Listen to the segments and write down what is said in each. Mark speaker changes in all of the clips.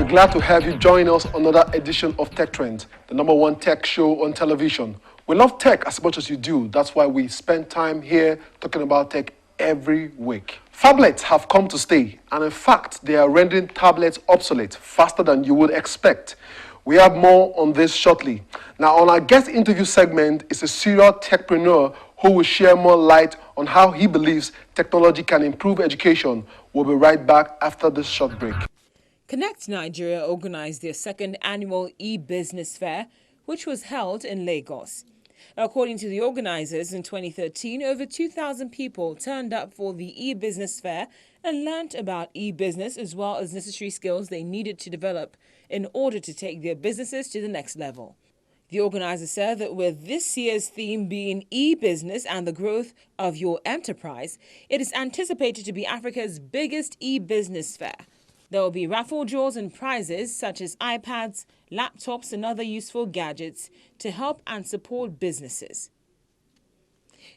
Speaker 1: glad to have you join us on another edition of Tech Trends, the #1 tech show on television. We love tech as much as you do. That's why we spend time here talking about tech every week. Phablets have come to stay, and in fact, they are rendering tablets obsolete faster than you would expect. We have more on this shortly. Now, on our guest interview segment is a serial techpreneur who will share more light on how he believes technology can improve education. We'll be right back after this short break.
Speaker 2: Connect Nigeria organized their second annual e-business fair, which was held in Lagos. According to the organizers, in 2013, over 2,000 people turned up for the e-business fair and learnt about e-business as well as necessary skills they needed to develop in order to take their businesses to the next level. The organizers said that with this year's theme being e-business and the growth of your enterprise, it is anticipated to be Africa's biggest e-business fair. There will be raffle draws and prizes such as iPads, laptops and other useful gadgets to help and support businesses.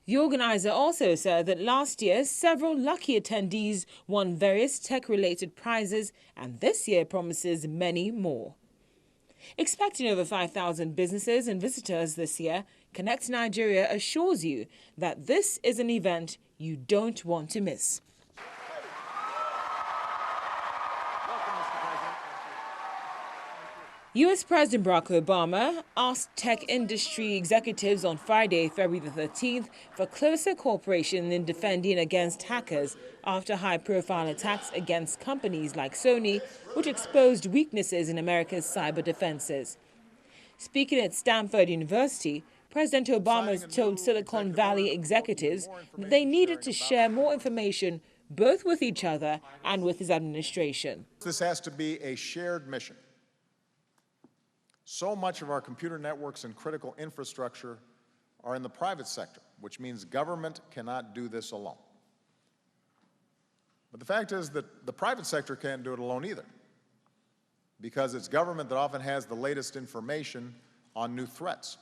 Speaker 2: The organizer also said that last year, several lucky attendees won various tech-related prizes, and this year promises many more. Expecting over 5,000 businesses and visitors this year, Connect Nigeria assures you that this is an event you don't want to miss. U.S. President Barack Obama asked tech industry executives on Friday, February the 13th, for closer cooperation in defending against hackers after high-profile attacks against companies like Sony, which exposed weaknesses in America's cyber defenses. Speaking at Stanford University, President Obama told Silicon Valley executives that they needed to share more information both with each other and with his administration.
Speaker 3: This has to be a shared mission. So much of our computer networks and critical infrastructure are in the private sector, which means government cannot do this alone. But the fact is that the private sector can't do it alone either, because it's government that often has the latest information on new threats.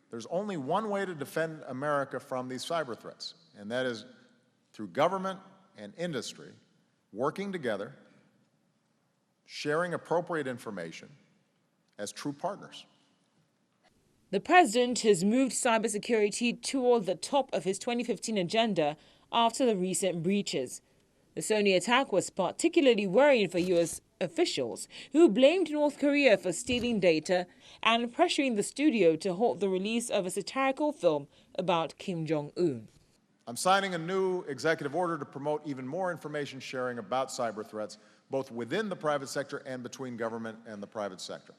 Speaker 3: There's only one way to defend America from these cyber threats, and that is through government and industry working together, sharing appropriate information as true partners.
Speaker 2: The president has moved cybersecurity toward the top of his 2015 agenda after the recent breaches. The Sony attack was particularly worrying for U.S. officials, who blamed North Korea for stealing data and pressuring the studio to halt the release of a satirical film about Kim Jong-un.
Speaker 3: I'm signing a new executive order to promote even more information sharing about cyber threats, both within the private sector and between government and the private sector.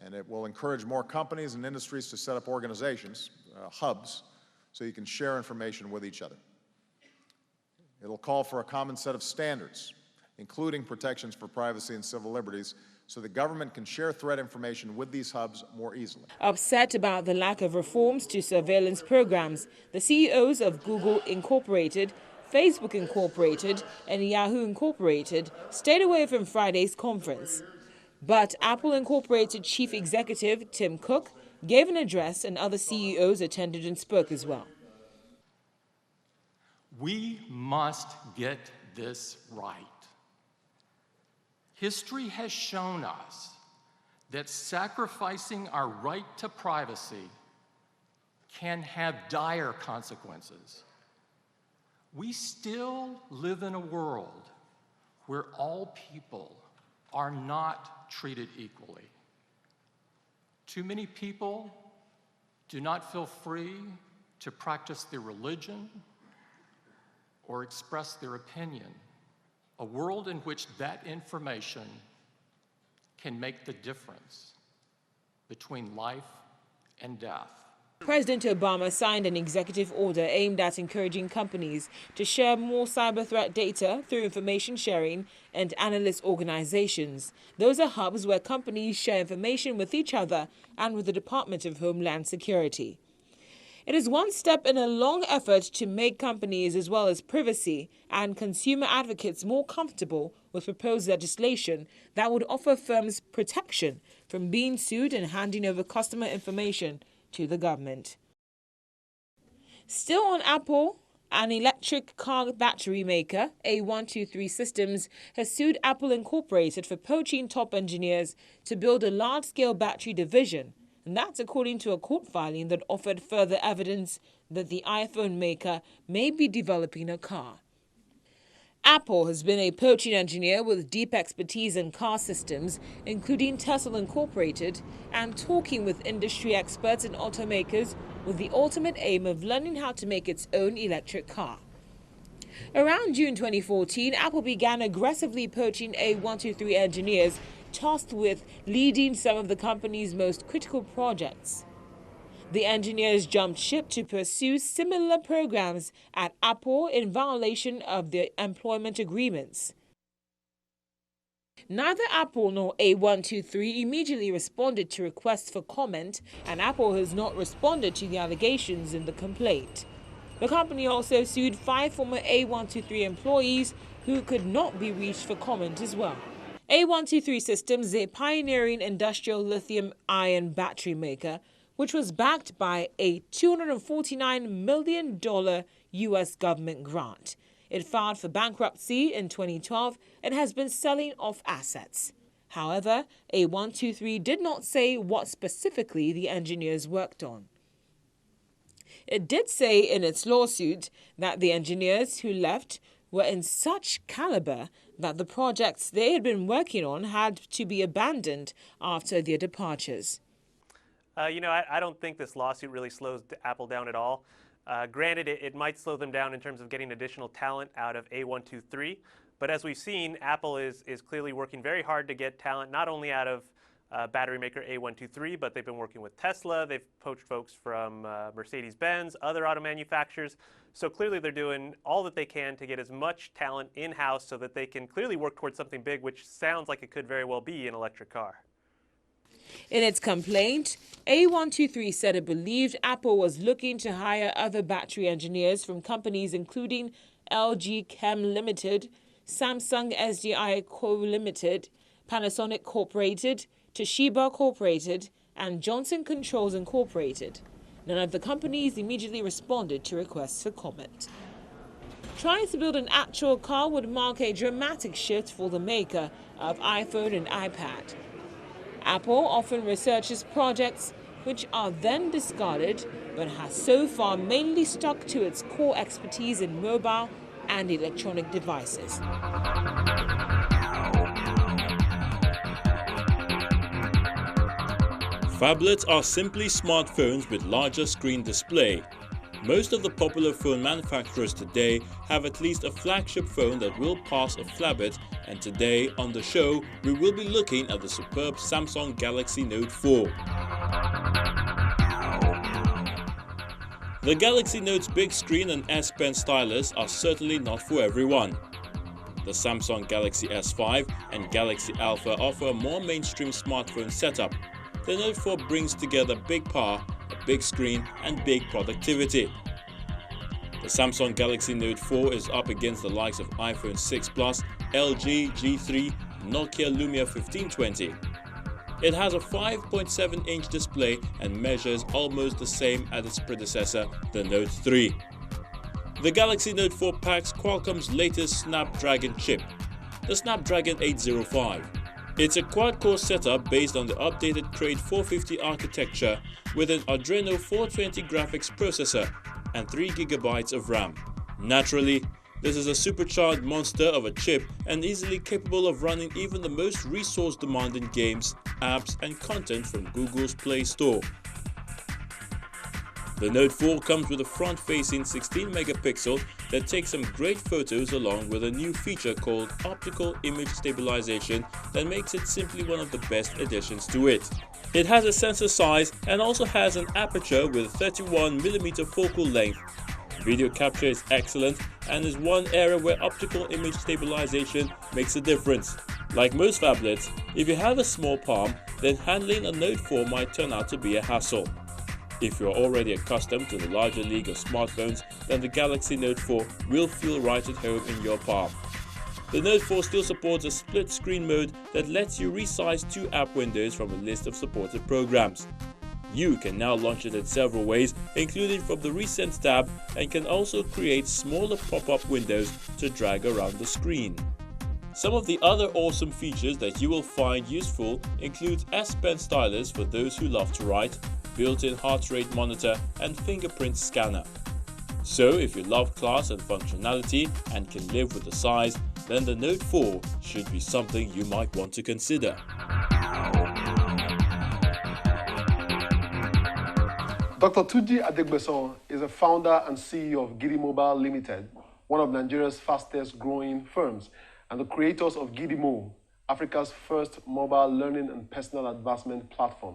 Speaker 3: And it will encourage more companies and industries to set up organizations, hubs, so you can share information with each other. It'll call for a common set of standards, including protections for privacy and civil liberties, so the government can share threat information with these hubs more easily.
Speaker 2: Upset about the lack of reforms to surveillance programs, the CEOs of Google Incorporated, Facebook Incorporated and Yahoo Incorporated stayed away from Friday's conference. But Apple Incorporated Chief Executive Tim Cook gave an address and other CEOs attended and spoke as well.
Speaker 4: We must get this right. History has shown us that sacrificing our right to privacy can have dire consequences. We still live in a world where all people are not treated equally. Too many people do not feel free to practice their religion or express their opinion, a world in which that information can make the difference between life and death.
Speaker 2: President Obama signed an executive order aimed at encouraging companies to share more cyber threat data through information sharing and analyst organizations. Those are hubs where companies share information with each other and with the Department of Homeland Security. It is one step in a long effort to make companies as well as privacy and consumer advocates more comfortable with proposed legislation that would offer firms protection from being sued and handing over customer information to the government. Still on Apple, An electric car battery maker, A123 Systems, has sued Apple Incorporated for poaching top engineers to build a large-scale battery division. And that's according to a court filing that offered further evidence that the iPhone maker may be developing a car. Apple has been a poaching engineer with deep expertise in car systems, including Tesla Incorporated, and talking with industry experts and automakers with the ultimate aim of learning how to make its own electric car. Around June 2014, Apple began aggressively poaching A123 engineers tasked with leading some of the company's most critical projects. The engineers jumped ship to pursue similar programs at Apple in violation of their employment agreements. Neither Apple nor A123 immediately responded to requests for comment, and Apple has not responded to the allegations in the complaint. The company also sued 5 former A123 employees who could not be reached for comment as well. A123 Systems is a pioneering industrial lithium-ion battery maker, which was backed by a $249 million U.S. government grant. It filed for bankruptcy in 2012 and has been selling off assets. However, A123 did not say what specifically the engineers worked on. It did say in its lawsuit that the engineers who left were in such caliber that the projects they had been working on had to be abandoned after their departures.
Speaker 5: I don't think this lawsuit really slows Apple down at all. Granted, it might slow them down in terms of getting additional talent out of A123, but as we've seen, Apple is clearly working very hard to get talent not only out of battery maker A123, but they've been working with Tesla. They've poached folks from Mercedes-Benz, other auto manufacturers. So clearly they're doing all that they can to get as much talent in-house so that they can clearly work towards something big, which sounds like it could very well be an electric car.
Speaker 2: In its complaint, A123 said it believed Apple was looking to hire other battery engineers from companies including LG Chem Limited, Samsung SDI Co. Limited, Panasonic Corporated, Toshiba Corporated, and Johnson Controls Incorporated. None of the companies immediately responded to requests for comment. Trying to build an actual car would mark a dramatic shift for the maker of iPhone and iPad. Apple often researches projects which are then discarded, but has so far mainly stuck to its core expertise in mobile and electronic devices.
Speaker 6: Phablets are simply smartphones with larger screen display. Most of the popular phone manufacturers today have at least a flagship phone that will pass a Phablet, and today on the show we will be looking at the superb Samsung Galaxy Note 4. The Galaxy Note's big screen and S Pen stylus are certainly not for everyone. The Samsung Galaxy S5 and Galaxy Alpha offer a more mainstream smartphone setup. The Note 4 brings together big power, a big screen and big productivity. The Samsung Galaxy Note 4 is up against the likes of iPhone 6 Plus, LG G3, Nokia Lumia 1520. It has a 5.7-inch display and measures almost the same as its predecessor, the Note 3. The Galaxy Note 4 packs Qualcomm's latest Snapdragon chip, the Snapdragon 805. It's a quad-core setup based on the updated Crate 450 architecture with an Adreno 420 graphics processor and 3GB of RAM. Naturally, this is a supercharged monster of a chip and easily capable of running even the most resource-demanding games, apps and content from Google's Play Store. The Note 4 comes with a front-facing 16-megapixel that takes some great photos along with a new feature called Optical Image Stabilization that makes it simply one of the best additions to it. It has a sensor size and also has an aperture with 31mm focal length. Video capture is excellent and is one area where optical image stabilization makes a difference. Like most phablets, if you have a small palm, then handling a Note 4 might turn out to be a hassle. If you're already accustomed to the larger league of smartphones, then the Galaxy Note 4 will feel right at home in your palm. The Note 4 still supports a split screen mode that lets you resize two app windows from a list of supported programs. You can now launch it in several ways, including from the Recent tab, and can also create smaller pop-up windows to drag around the screen. Some of the other awesome features that you will find useful include S Pen stylus for those who love to write, built-in heart rate monitor, and fingerprint scanner. So if you love class and functionality and can live with the size, then the Note 4 should be something you might want to consider.
Speaker 1: Dr. Tunji Adegbeson is a founder and CEO of Gidi Mobile Limited, one of Nigeria's fastest growing firms, and the creators of GidiMo, Africa's first mobile learning and personal advancement platform.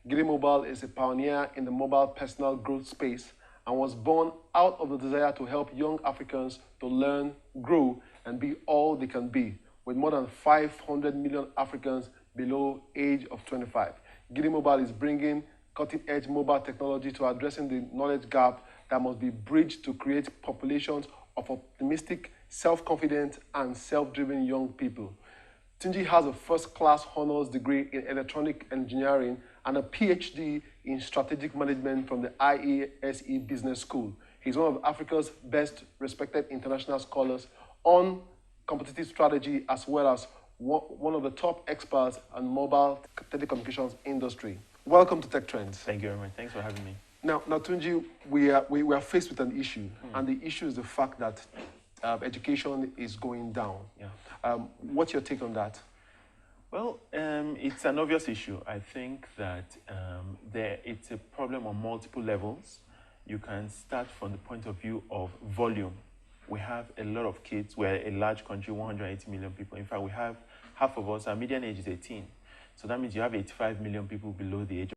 Speaker 1: Gidi Mobile is a pioneer in the mobile personal growth space and was born out of the desire to help young Africans to learn, grow, and be all they can be, with more than 500 million Africans below age of 25. Gidi Mobile is bringing cutting-edge mobile technology to addressing the knowledge gap that must be bridged to create populations of optimistic, self-confident, and self-driven young people. Tunji has a first-class honors degree in electronic engineering and a PhD in strategic management from the IESE Business School. He's one of Africa's best respected international scholars on competitive strategy, as well as one of the top experts on mobile telecommunications industry. Welcome to Tech Trends.
Speaker 7: Thank you very much. Thanks for having me.
Speaker 1: Now Tunji, we are faced with an issue, and the issue is the fact that education is going down.
Speaker 7: Yeah.
Speaker 1: What's your take on that?
Speaker 7: Well, it's an obvious issue. I think that it's a problem on multiple levels. You can start from the point of view of volume. We have a lot of kids. We're a large country, 180 million people. In fact, we have half of us, our median age is 18. So that means you have 85 million people below the age